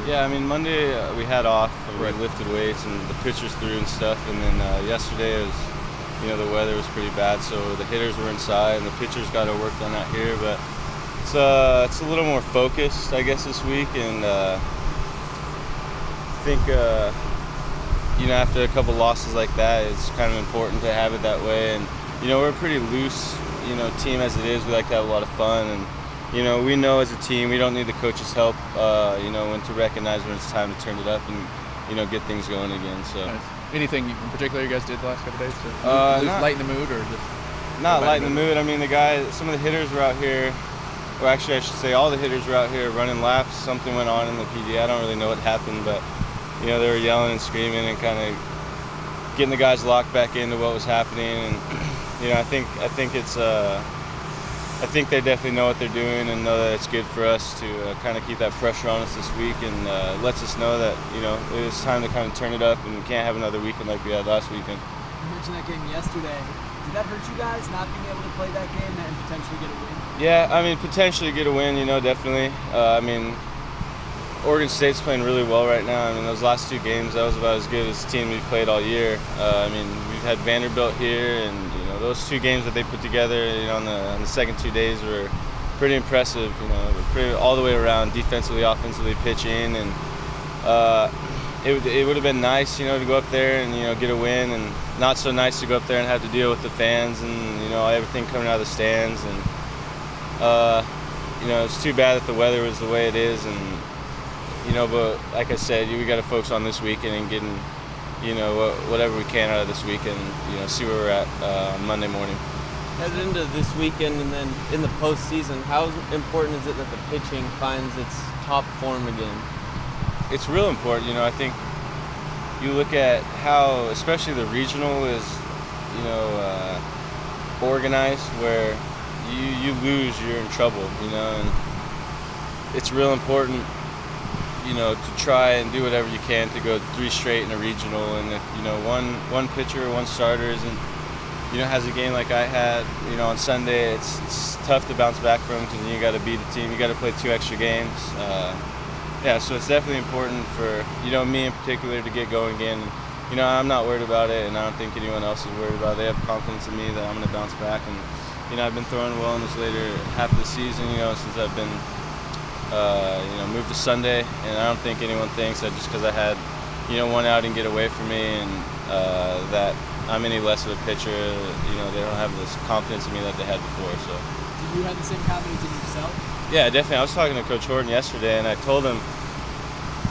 Yeah, I mean, Monday we had off. We Right. lifted weights and the pitchers threw and stuff. And then yesterday it was, the weather was pretty bad, so the hitters were inside and the pitchers got to work on that here. But it's a little more focused, I guess, this week. And I think, after a couple losses like that, it's kind of important to have it that way. And, we're a pretty loose, team as it is. We like to have a lot of fun. And, we know as a team we don't need the coach's help, when to recognize when it's time to turn it up and, get things going again. So. Nice. Anything in particular you guys did the last couple of days to not- lighten the mood, or just Not go back lighting to the mood. I mean, some of the hitters were out here. Well, actually, I should say all the hitters were out here running laps. Something went on in the PD. I don't really know what happened, but they were yelling and screaming and kind of getting the guys locked back into what was happening. And I think it's I think they definitely know what they're doing and know that it's good for us to kind of keep that pressure on us this week, and lets us know that it's time to kind of turn it up and we can't have another weekend like we had last weekend. You mentioned that game yesterday. Did that hurt you guys not being able to play that game and potentially get a win? Yeah, I mean, potentially get a win, definitely. I mean, Oregon State's playing really well right now. I mean, those last two games, that was about as good as the team we've played all year. I mean, we've had Vanderbilt here, and those two games that they put together, on the second 2 days were pretty impressive. Pretty all the way around, defensively, offensively, pitching, and it would have been nice, to go up there and get a win, and not so nice to go up there and have to deal with the fans and everything coming out of the stands, and it's too bad that the weather was the way it is, and but like I said, we got to focus on this weekend and getting whatever we can out of this weekend, see where we're at on Monday morning. Headed into this weekend and then in the postseason, how important is it that the pitching finds its top form again? It's real important. I think you look at how, especially the regional is, organized, where you lose, you're in trouble, and it's real important, to try and do whatever you can to go 3 straight in a regional. And if, one pitcher, one starter isn't, has a game like I had, on Sunday, it's tough to bounce back from, because you got to beat the team. You got to play 2 extra games. So it's definitely important for, me in particular to get going again. I'm not worried about it, and I don't think anyone else is worried about it. They have confidence in me that I'm going to bounce back. And, I've been throwing well in this later half of the season, since I've been, moved to Sunday. And I don't think anyone thinks that just because I had, one outing get away from me and that I'm any less of a pitcher. They don't have this confidence in me that they had before. So. Did you have the same confidence in yourself? Yeah, definitely. I was talking to Coach Horton yesterday, and I told him,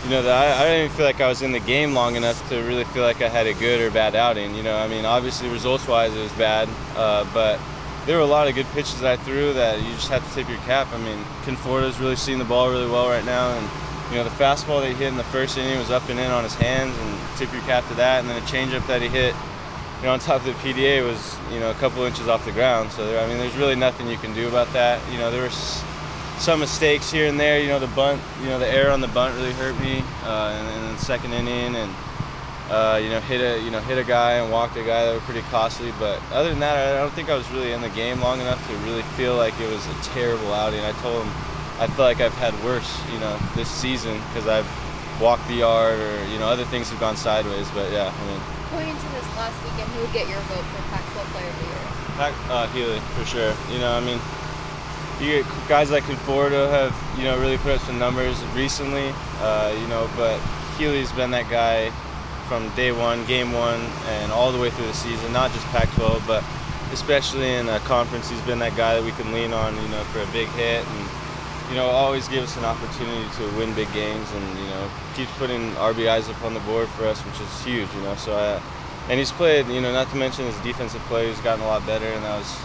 that I didn't even feel like I was in the game long enough to really feel like I had a good or bad outing. I mean, obviously results-wise it was bad, but there were a lot of good pitches that I threw that you just have to tip your cap. I mean, Conforto's really seeing the ball really well right now, and the fastball that he hit in the first inning was up and in on his hands, and tip your cap to that. And then a changeup that he hit, on top of the PDA was, a couple inches off the ground. So there's really nothing you can do about that. There were some mistakes here and there. The bunt, the error on the bunt really hurt me in the second inning, and hit a guy and walked a guy that were pretty costly. But other than that, I don't think I was really in the game long enough to really feel like it was a terrible outing. I told him I feel like I've had worse, this season, because I've walked the yard, or other things have gone sideways. But yeah, I mean. Going into this last weekend, who would get your vote for Pac-12 Player of the Year? Healy, for sure. You get guys like Conforto have, really put up some numbers recently, but Healy's been that guy from day one, game one, and all the way through the season, not just Pac-12, but especially in a conference, he's been that guy that we can lean on, for a big hit, and, always give us an opportunity to win big games, and, keeps putting RBIs up on the board for us, which is huge, and he's played, not to mention his defensive play, he's gotten a lot better, and that was,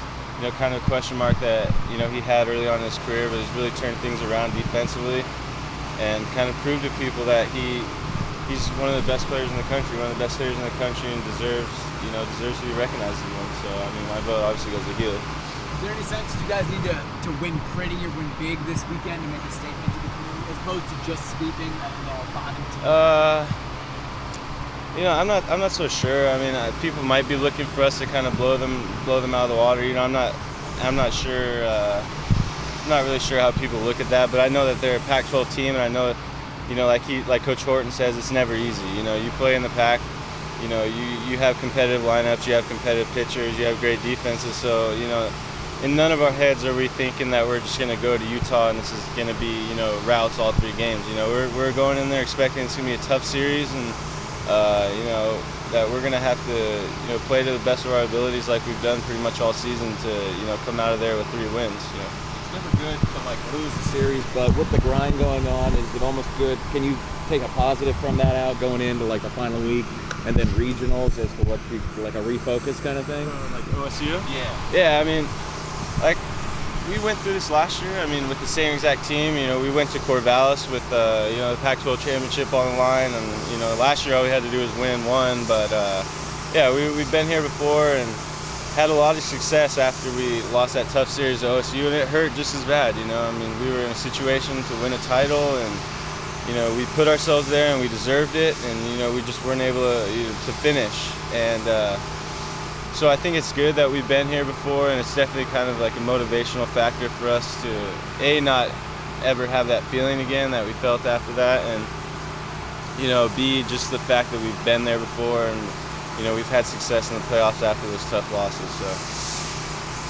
kind of a question mark that, he had early on in his career, but he's really turned things around defensively and kind of proved to people that he's one of the best players in the country, and deserves to be recognized as one. So, my vote obviously goes to Healy. Is there any sense you guys need to win pretty or win big this weekend to make a statement to the community, as opposed to just sweeping a bottom team? I'm not so sure. People might be looking for us to kind of blow them out of the water. I'm not sure. I'm not really sure how people look at that, but I know that they're a Pac-12 team, and I know you know, like Coach Horton says, it's never easy. You know, you play in the Pac. You know, you have competitive lineups, you have competitive pitchers, you have great defenses. So, you know, in none of our heads are we thinking that we're just going to go to Utah and this is going to be, you know, routes all 3 games. You know, we're going in there expecting it's going to be a tough series, and you know, that we're going to have to, you know, play to the best of our abilities like we've done pretty much all season to, you know, come out of there with 3 wins. You know, It's never good to like lose the series, but with the grind going on, is it almost good? Can you take a positive from that out going into like the final week and then regionals as to what you, like a refocus kind of thing? like OSU? Yeah. Yeah, I mean, like, we went through this last year. I mean, with the same exact team. You know, we went to Corvallis with you know, the Pac-12 championship on the line, and you know, last year all we had to do was win 1. But yeah, we've been here before and had a lot of success after we lost that tough series to OSU, and it hurt just as bad. You know, I mean, we were in a situation to win a title, and you know, we put ourselves there and we deserved it, and you know, we just weren't able to finish. And so I think it's good that we've been here before, and it's definitely kind of like a motivational factor for us to not ever have that feeling again that we felt after that, and you know, B, just the fact that we've been there before, and you know, we've had success in the playoffs after those tough losses. So.